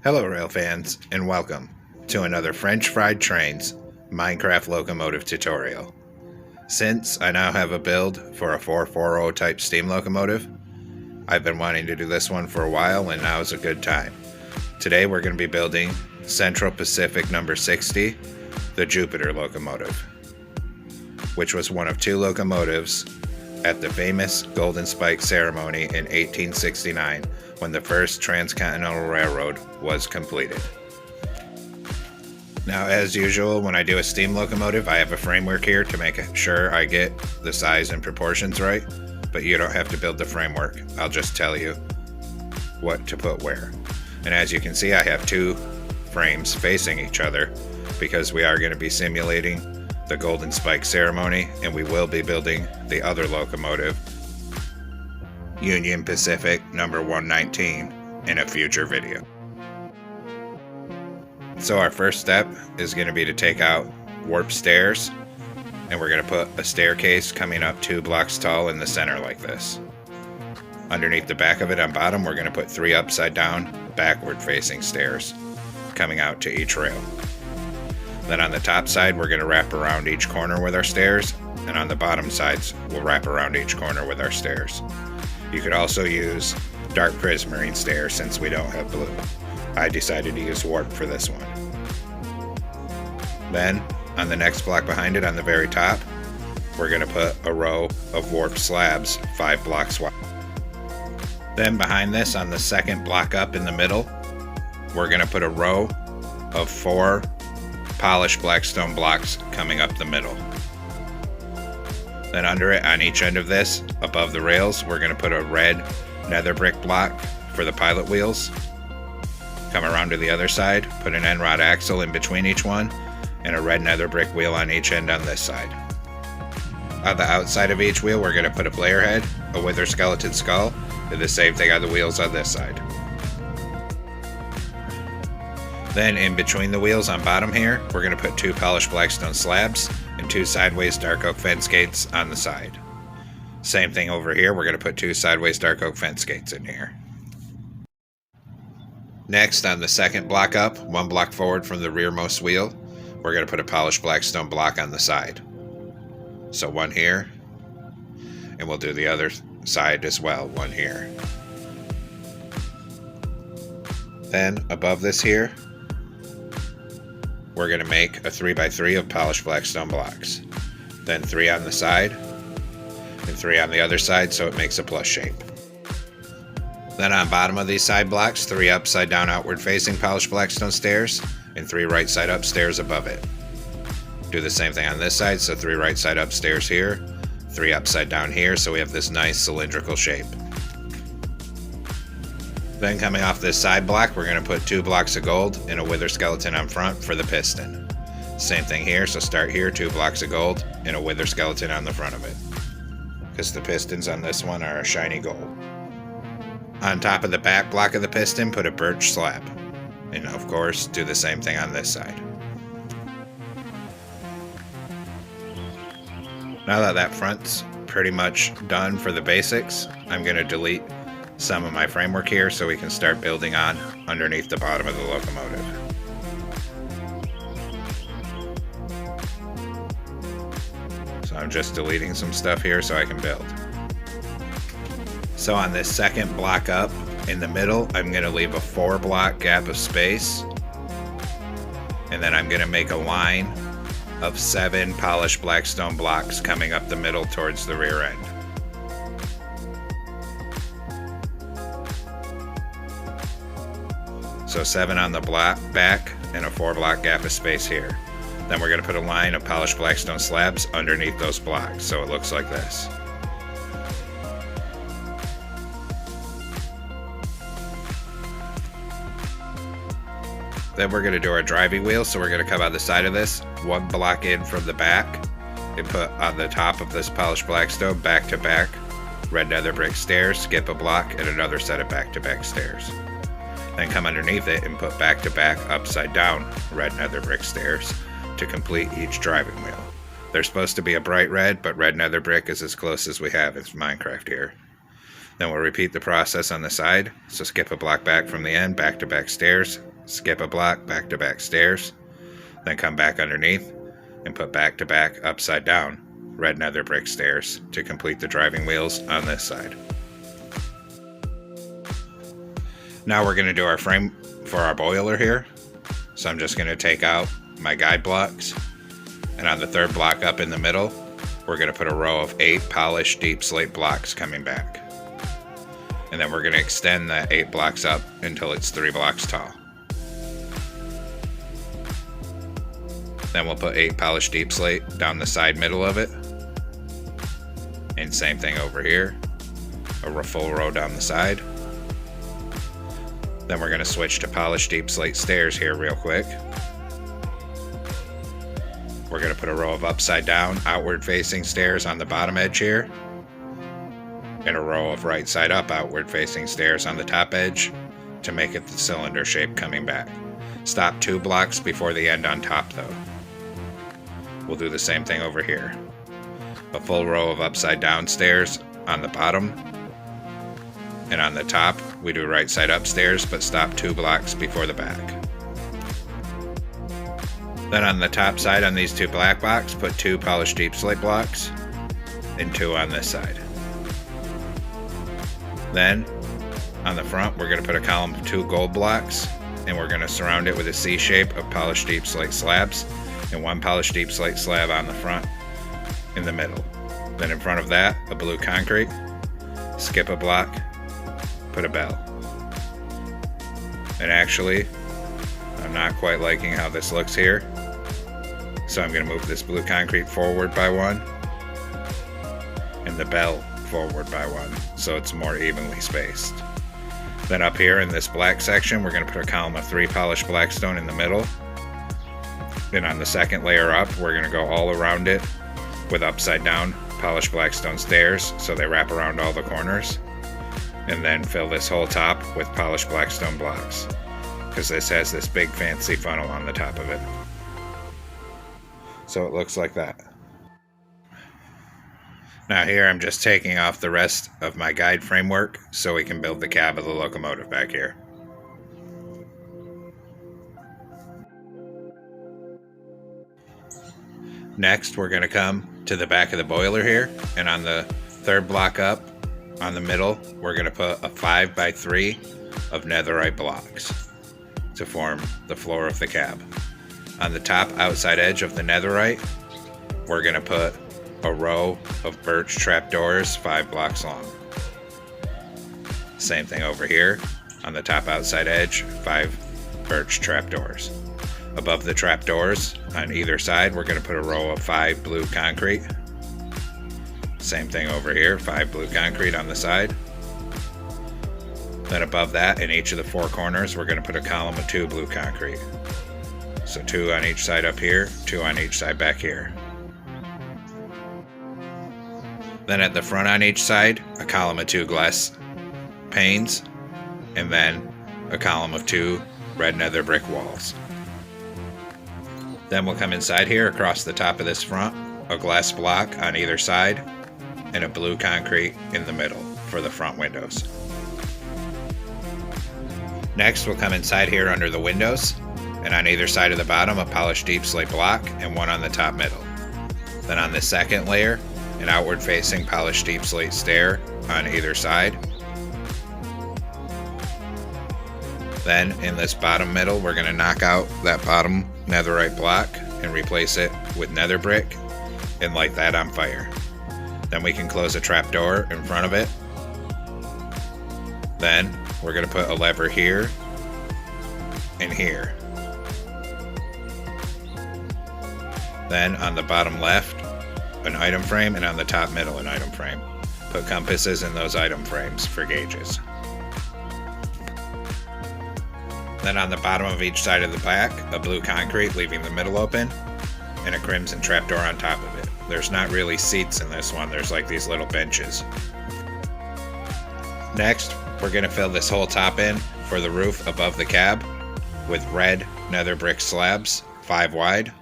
Hello rail fans, and welcome to another French Fried Trains Minecraft Locomotive tutorial. Since I now have a build for a 440 type steam locomotive, I've been wanting to do this one for a while and now is a good time. Today we're going to be building Central Pacific number 60, the Jupiter locomotive, which was one of two locomotives at the famous Golden Spike ceremony in 1869 when the first transcontinental railroad was completed. Now, as usual, when I do a steam locomotive, I have a framework here to make sure I get the size and proportions right, but you don't have to build the framework. I'll just tell you what to put where. And as you can see, I have two frames facing each other because we are going to be simulating the Golden Spike ceremony, and we will be building the other locomotive, Union Pacific number 119, in a future video. So our first step is going to be to take out warp stairs, and we're going to put a staircase coming up 2 blocks tall in the center like this. Underneath the back of it on bottom, we're going to put 3 upside down backward facing stairs coming out to each rail. Then on the top side, we're going to wrap around each corner with our stairs, and on the bottom sides, we'll wrap around each corner with our stairs. You could also use dark prismarine stairs since we don't have blue. I decided to use warp for this one. Then, on the next block behind it, on the very top, we're going to put a row of warp slabs 5 blocks wide. Then behind this, on the second block up in the middle, we're going to put a row of 4 polished blackstone blocks coming up the middle. Then under it, on each end of this, above the rails, we're going to put a red nether brick block for the pilot wheels. Come around to the other side, put an end rod axle in between each one, and a red nether brick wheel on each end on this side. On the outside of each wheel, we're going to put a player head, a wither skeleton skull, and the same thing on the wheels on this side. Then in between the wheels on bottom here, we're going to put 2 polished blackstone slabs and 2 sideways dark oak fence gates on the side. Same thing over here, we're going to put 2 sideways dark oak fence gates in here. Next, on the second block up, 1 block forward from the rearmost wheel, we're going to put a polished blackstone block on the side. So 1 here, and we'll do the other side as well, 1 here. Then above this here, we're going to make a 3x3 of polished blackstone blocks. Then 3 on the side, and 3 on the other side, so it makes a plus shape. Then on bottom of these side blocks, 3 upside down outward facing polished blackstone stairs, and 3 right side up stairs above it. Do the same thing on this side, so 3 right side up stairs here, 3 upside down here, so we have this nice cylindrical shape. Then coming off this side block, we're going to put 2 blocks of gold and a wither skeleton on front for the piston. Same thing here, so start here, 2 blocks of gold and a wither skeleton on the front of it, because the pistons on this one are a shiny gold. On top of the back block of the piston, put a birch slab. And of course, do the same thing on this side. Now that that front's pretty much done for the basics, I'm going to delete some of my framework here so we can start building on underneath the bottom of the locomotive. So I'm just deleting some stuff here so I can build. So on this second block up in the middle, I'm going to leave a 4 block gap of space, and then I'm going to make a line of 7 polished blackstone blocks coming up the middle towards the rear end. So 7 on the block back and a 4 block gap of space here. Then we're going to put a line of polished blackstone slabs underneath those blocks so it looks like this. Then we're going to do our driving wheel, so we're going to come on the side of this, 1 block in from the back, and put on the top of this polished blackstone back to back red nether brick stairs, skip a block, and another set of back to back stairs. Then come underneath it and put back to back upside down red nether brick stairs to complete each driving wheel. They're supposed to be a bright red, but red nether brick is as close as we have in Minecraft here. Then we'll repeat the process on the side, so skip a block back from the end, back to back stairs, skip a block, back-to-back stairs, then come back underneath and put back-to-back upside down red nether brick stairs to complete the driving wheels on this side. Now we're going to do our frame for our boiler here. So I'm just going to take out my guide blocks, and on the third block up in the middle, we're going to put a row of 8 polished deep slate blocks coming back. And then we're going to extend that 8 blocks up until it's 3 blocks tall. Then we'll put 8 polished deep slate down the side middle of it. And same thing over here, a full row down the side. Then we're going to switch to polished deep slate stairs here real quick. We're going to put a row of upside down outward facing stairs on the bottom edge here, and a row of right side up outward facing stairs on the top edge to make it the cylinder shape coming back. Stop 2 blocks before the end on top though. We'll do the same thing over here. A full row of upside down stairs on the bottom, and on the top we do right side up stairs, but stop 2 blocks before the back. Then on the top side on these 2 black blocks, put 2 polished deep slate blocks and 2 on this side. Then on the front we're going to put a column of 2 gold blocks, and we're going to surround it with a C shape of polished deep slate slabs, and 1 polished deep slate slab on the front in the middle. Then in front of that, a blue concrete, skip a block, put a bell. And actually, I'm not quite liking how this looks here, so I'm going to move this blue concrete forward by 1 and the bell forward by 1 so it's more evenly spaced. Then up here in this black section, we're going to put a column of 3 polished black stone in the middle. Then on the second layer up, we're going to go all around it with upside down polished black stone stairs so they wrap around all the corners, and then fill this whole top with polished black stone blocks, because this has this big fancy funnel on the top of it. So it looks like that. Now here I'm just taking off the rest of my guide framework so we can build the cab of the locomotive back here. Next we're going to come to the back of the boiler here, and on the third block up on the middle we're going to put a 5x3 of netherite blocks to form the floor of the cab. On the top outside edge of the netherite we're going to put a row of birch trapdoors 5 blocks long. Same thing over here. On the top outside edge, 5 birch trapdoors. Above the trapdoors on either side we're going to put a row of 5 blue concrete. Same thing over here, 5 blue concrete on the side. Then above that, in each of the 4 corners, we're going to put a column of 2 blue concrete. So 2 on each side up here, 2 on each side back here. Then at the front on each side, a column of 2 glass panes, and then a column of 2 red nether brick walls. Then we'll come inside here across the top of this front, a glass block on either side, and a blue concrete in the middle for the front windows. Next we'll come inside here under the windows, and on either side of the bottom a polished deep slate block and 1 on the top middle. Then on the second layer, an outward facing polished deep slate stair on either side. Then in this bottom middle we're going to knock out that bottom netherite block and replace it with nether brick and light that on fire. Then we can close a trapdoor in front of it. Then we're going to put a lever here and here. Then on the bottom left, an item frame, and on the top middle, an item frame. Put compasses in those item frames for gauges. Then on the bottom of each side of the back, a blue concrete leaving the middle open, and a crimson trapdoor on top of it. There's not really seats in this one, there's like these little benches. Next, we're going to fill this whole top in for the roof above the cab with red nether brick slabs, 5 wide.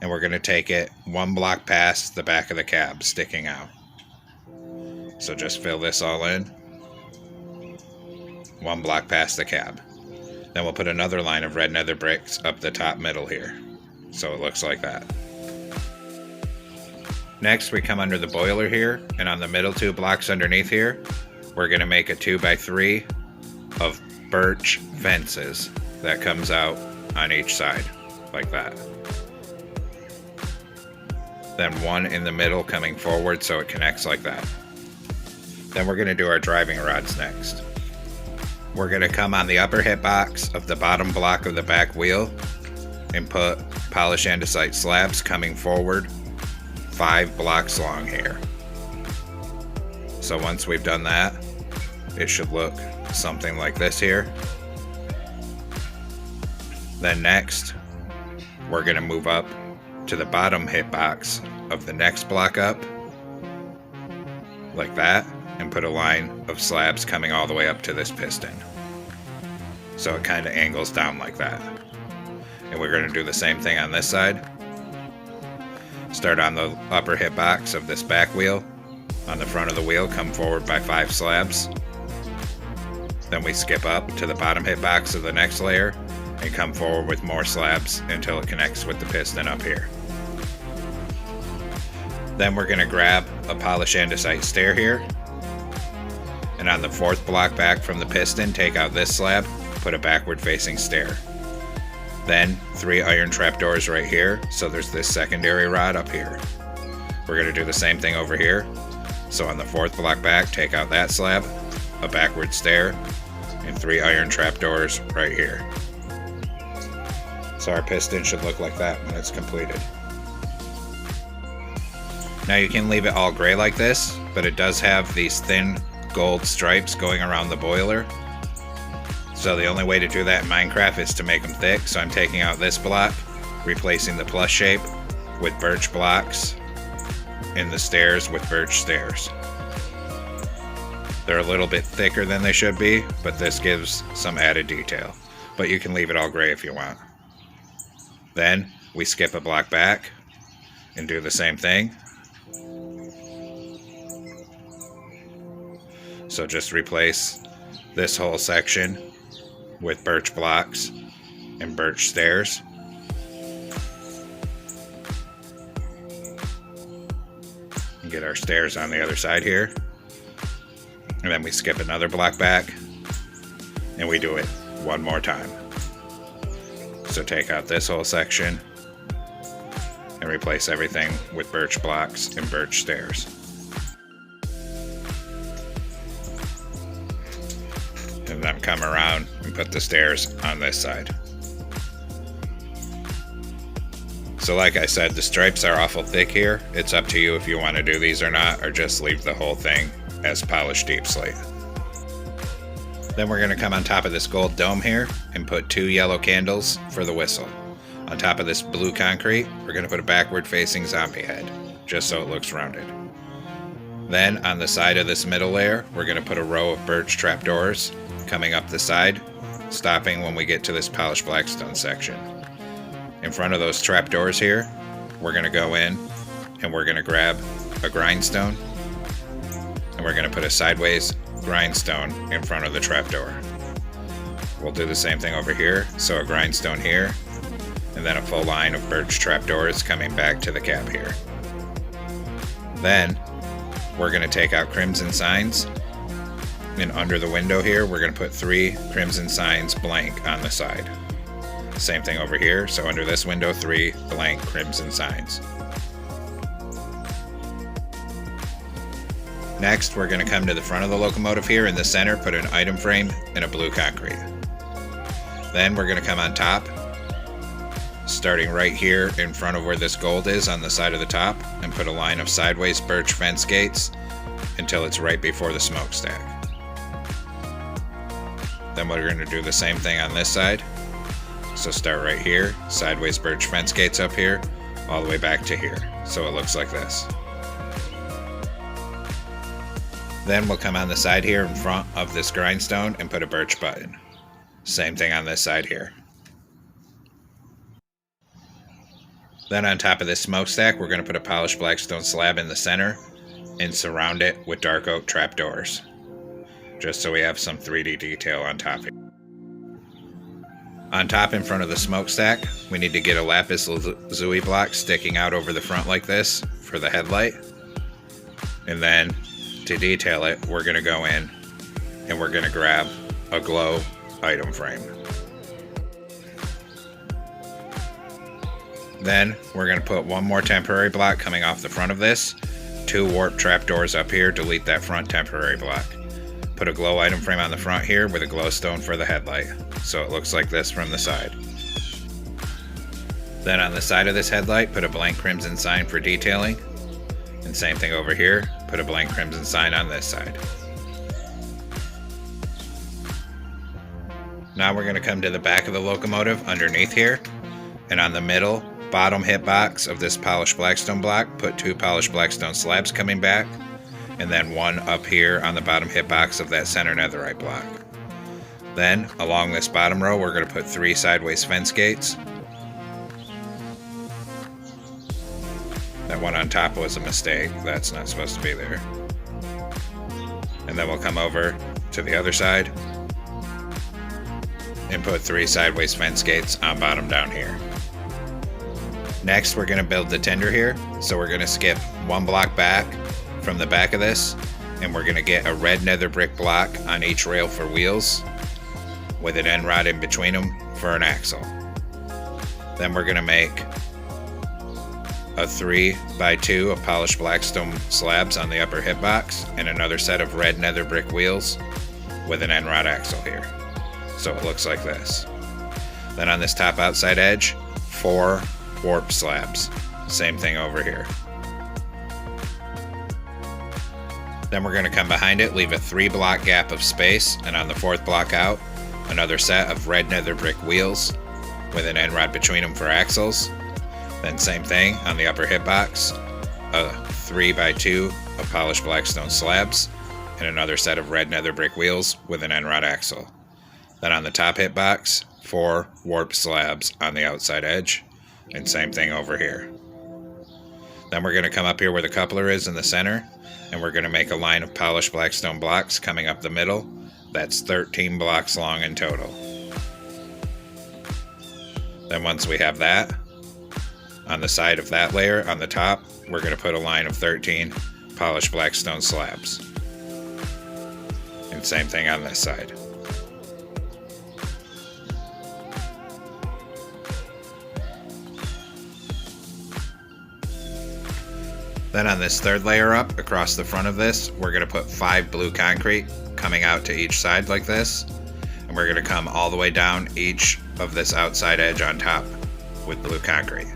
And we're going to take it 1 block past the back of the cab sticking out. So just fill this all in 1 block past the cab. Then we'll put another line of red nether bricks up the top middle here, so it looks like that. Next, we come under the boiler here, and on the middle 2 blocks underneath here, we're going to make a 2x3 of birch fences that comes out on each side, like that. Then one in the middle coming forward so it connects like that. Then we're going to do our driving rods next. We're going to come on the upper hitbox of the bottom block of the back wheel and put polished andesite slabs coming forward 5 blocks long here. So once we've done that, it should look something like this here. Then next, we're going to move up to the bottom hitbox of the next block up, like that, and put a line of slabs coming all the way up to this piston. So it kind of angles down like that. And we're going to do the same thing on this side. Start on the upper hitbox of this back wheel. On the front of the wheel, come forward by 5 slabs. Then we skip up to the bottom hitbox of the next layer and come forward with more slabs until it connects with the piston up here. Then we're going to grab a polished andesite stair here, and on the 4th block back from the piston, take out this slab, put a backward facing stair. Then 3 iron trapdoors right here, so there's this secondary rod up here. We're going to do the same thing over here. So on the 4th block back, take out that slab, a backward stair, and 3 iron trapdoors right here. So our piston should look like that when it's completed. Now you can leave it all gray like this, but it does have these thin gold stripes going around the boiler. So the only way to do that in Minecraft is to make them thick. So I'm taking out this block, replacing the plus shape with birch blocks, and the stairs with birch stairs. They're a little bit thicker than they should be, but this gives some added detail. But you can leave it all gray if you want. Then we skip a block back and do the same thing. So just replace this whole section with birch blocks and birch stairs. And get our stairs on the other side here. And then we skip another block back and we do it one more time. So take out this whole section and replace everything with birch blocks and birch stairs. And then come around and put the stairs on this side. So like I said, the stripes are awful thick here. It's up to you if you want to do these or not, or just leave the whole thing as polished deep slate. Then we're going to come on top of this gold dome here and put 2 yellow candles for the whistle. On top of this blue concrete, we're going to put a backward facing zombie head, just so it looks rounded. Then on the side of this middle layer, we're going to put a row of birch trapdoors coming up the side, stopping when we get to this polished blackstone section. In front of those trapdoors here, we're going to go in and we're going to grab a grindstone and we're going to put a sideways grindstone in front of the trapdoor. We'll do the same thing over here, so a grindstone here, and then a full line of birch trapdoors coming back to the cap here. Then we're going to take out crimson signs, and under the window here we're going to put 3 crimson signs blank on the side. Same thing over here, so under this window 3 blank crimson signs. Next, we're going to come to the front of the locomotive here in the center, put an item frame and a blue concrete. Then we're going to come on top, starting right here in front of where this gold is on the side of the top, and put a line of sideways birch fence gates until it's right before the smokestack. Then we're going to do the same thing on this side. So start right here, sideways birch fence gates up here, all the way back to here. So it looks like this. Then we'll come on the side here in front of this grindstone and put a birch button. Same thing on this side here. Then on top of this smokestack, we're going to put a polished blackstone slab in the center and surround it with dark oak trapdoors, just so we have some 3D detail on top here. On top in front of the smokestack, we need to get a lapis lazuli block sticking out over the front like this for the headlight. And then to detail it, we're going to go in and we're going to grab a glow item frame. Then we're going to put one more temporary block coming off the front of this, 2 warp trapdoors up here, delete that front temporary block. Put a glow item frame on the front here with a glowstone for the headlight, so it looks like this from the side. Then on the side of this headlight, put a blank crimson sign for detailing, and same thing over here, put a blank crimson sign on this side. Now we're going to come to the back of the locomotive underneath here, and on the middle bottom hitbox of this polished blackstone block, put 2 polished blackstone slabs coming back, and then 1 up here on the bottom hitbox of that center netherite block. Then, along this bottom row, we're going to put 3 sideways fence gates. That one on top was a mistake. That's not supposed to be there. And then we'll come over to the other side and put 3 sideways fence gates on bottom down here. Next, we're going to build the tender here. So we're going to skip 1 block back from the back of this, and we're going to get a red nether brick block on each rail for wheels with an end rod in between them for an axle. Then we're going to make a 3x2 of polished blackstone slabs on the upper hitbox and another set of red nether brick wheels with an end rod axle here. So it looks like this. Then on this top outside edge, 4 warp slabs. Same thing over here. Then we're going to come behind it, leave a 3 block gap of space, and on the 4th block out, another set of red nether brick wheels with an end rod between them for axles. Then same thing on the upper hitbox, a 3x2 of polished blackstone slabs, and another set of red nether brick wheels with an end rod axle. Then on the top hitbox, 4 warp slabs on the outside edge, and same thing over here. Then we're going to come up here where the coupler is in the center, and we're going to make a line of polished blackstone blocks coming up the middle. That's 13 blocks long in total. Then once we have that, on the side of that layer, on the top, we're going to put a line of 13 polished blackstone slabs. And same thing on this side. Then on this 3rd layer up, across the front of this, we're going to put 5 blue concrete coming out to each side like this. And we're going to come all the way down each of this outside edge on top with blue concrete.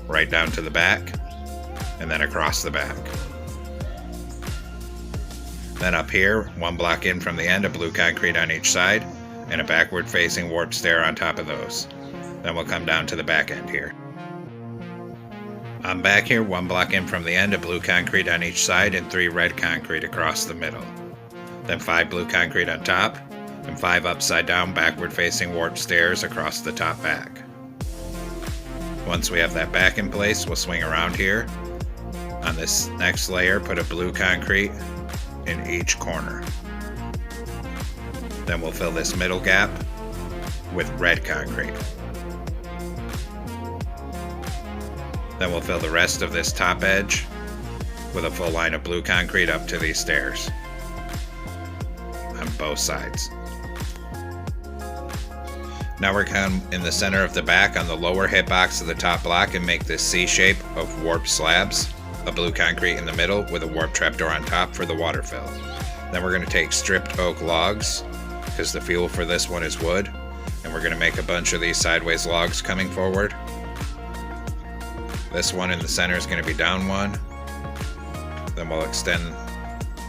Right down to the back, and then across the back. Then up here, 1 block in from the end, a blue concrete on each side, and a backward facing warp stair on top of those. Then we'll come down to the back end here. On back here, 1 block in from the end, a blue concrete on each side, and 3 red concrete across the middle. Then 5 blue concrete on top, and 5 upside down backward facing warp stairs across the top back. Once we have that back in place, we'll swing around here. On this next layer, put a blue concrete in each corner. Then we'll fill this middle gap with red concrete. Then we'll fill the rest of this top edge with a full line of blue concrete up to these stairs on both sides. Now we're come in the center of the back on the lower hitbox of the top block and make this C shape of warp slabs, a blue concrete in the middle with a warp trapdoor on top for the water fill. Then we're going to take stripped oak logs, because the fuel for this one is wood, and we're going to make a bunch of these sideways logs coming forward. This one in the center is going to be down 1. Then we'll extend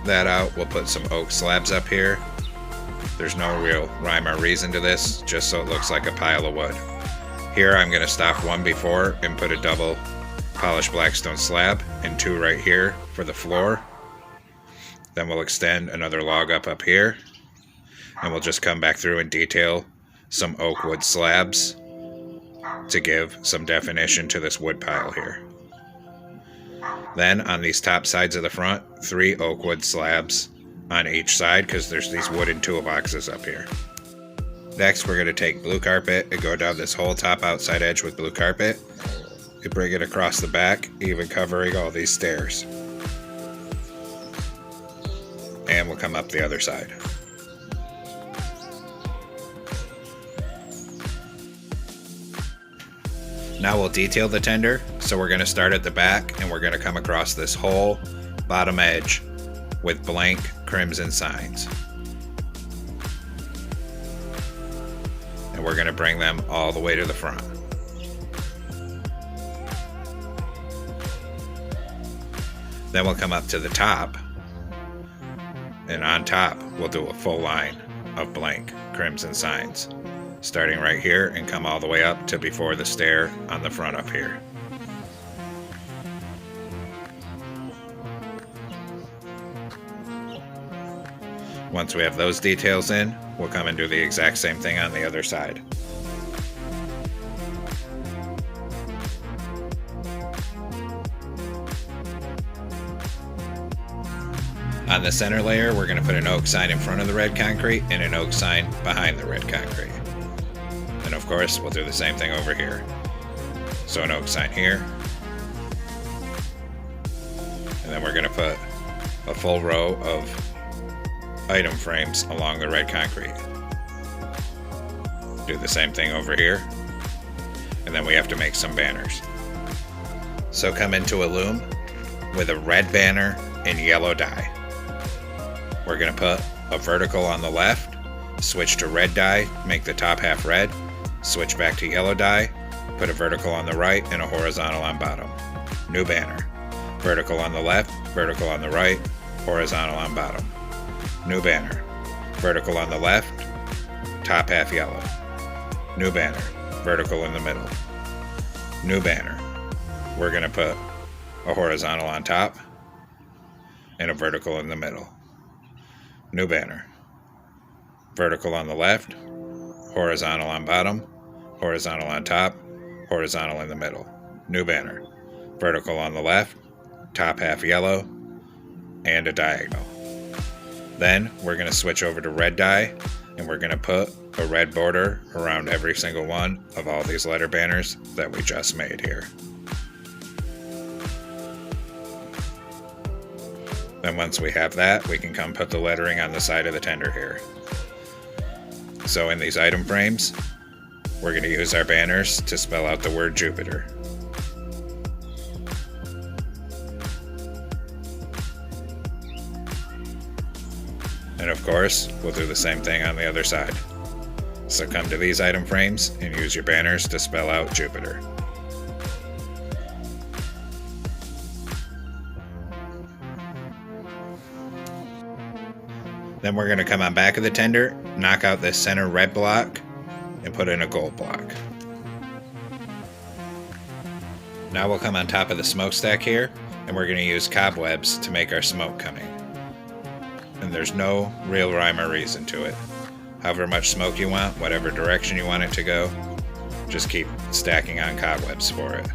that out. We'll put some oak slabs up here. There's no real rhyme or reason to this, just so it looks like a pile of wood. Here I'm going to stop 1 before and put a double polished blackstone slab and 2 right here for the floor. Then we'll extend another log up here, and we'll just come back through and detail some oak wood slabs to give some definition to this wood pile here. Then on these top sides of the front, 3 oak wood slabs on each side, because there's these wooden toolboxes up here. Next, we're going to take blue carpet and go down this whole top outside edge with blue carpet and bring it across the back, even covering all these stairs. And we'll come up the other side. Now we'll detail the tender, so we're going to start at the back and we're going to come across this whole bottom edge with blank crimson signs. And we're going to bring them all the way to the front. Then we'll come up to the top, and on top we'll do a full line of blank crimson signs, starting right here and come all the way up to before the stair on the front up here. Once we have those details in, we'll come and do the exact same thing on the other side. On the center layer, we're going to put an oak sign in front of the red concrete and an oak sign behind the red concrete. And of course, we'll do the same thing over here. So an oak sign here. And then we're going to put a full row of item frames along the red concrete. Do the same thing over here. And then we have to make some banners. So come into a loom with a red banner in yellow dye. We're going to put a vertical on the left, switch to red dye, make the top half red, switch back to yellow dye, put a vertical on the right and a horizontal on bottom. New banner. Vertical on the left, vertical on the right, horizontal on bottom. New banner. Vertical on the left, top half yellow. New banner. Vertical in the middle. New banner. We're going to put a horizontal on top and a vertical in the middle. New banner. Vertical on the left, horizontal on bottom, horizontal on top, horizontal in the middle. New banner. Vertical on the left, top half yellow, and a diagonal. Then we're going to switch over to red dye, and we're going to put a red border around every single one of all these letter banners that we just made here. Then once we have that, we can come put the lettering on the side of the tender here. So in these item frames, we're going to use our banners to spell out the word Jupiter. And of course, we'll do the same thing on the other side. So come to these item frames and use your banners to spell out Jupiter. Then we're going to come on back of the tender, knock out this center red block, and put in a gold block. Now we'll come on top of the smokestack here, and we're going to use cobwebs to make our smoke coming. And there's no real rhyme or reason to it. However much smoke you want, whatever direction you want it to go, just keep stacking on cobwebs for it.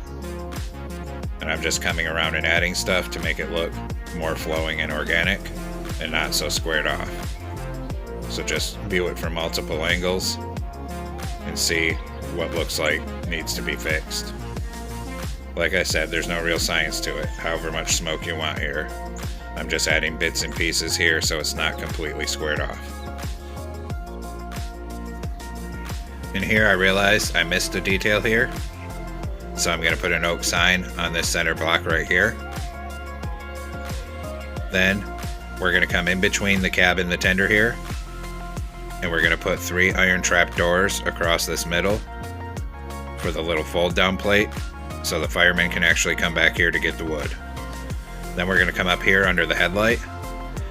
And I'm just coming around and adding stuff to make it look more flowing and organic and not so squared off. So just view it from multiple angles and see what looks like needs to be fixed. Like I said, there's no real science to it, however much smoke you want here. I'm just adding bits and pieces here so it's not completely squared off. And here I realized I missed a detail here. So I'm going to put an oak sign on this center block right here. Then we're going to come in between the cab and the tender here. And we're going to put 3 iron trap doors across this middle for the little fold down plate so the firemen can actually come back here to get the wood. Then we're going to come up here under the headlight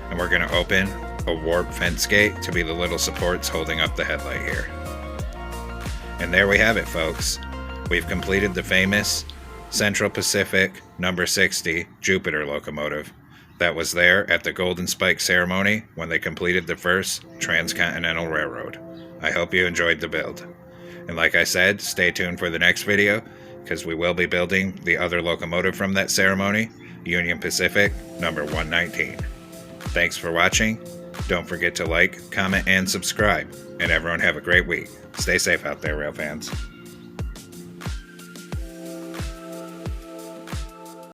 and we're going to open a warp fence gate to be the little supports holding up the headlight here. And there we have it, folks. We've completed the famous Central Pacific number 60 Jupiter locomotive that was there at the Golden Spike ceremony when they completed the first transcontinental railroad. I hope you enjoyed the build. And like I said, stay tuned for the next video because we will be building the other locomotive from that ceremony, Union Pacific number 119. Thanks for watching. Don't forget to like, comment, and subscribe. and everyone have a great week. Stay safe out there, rail fans.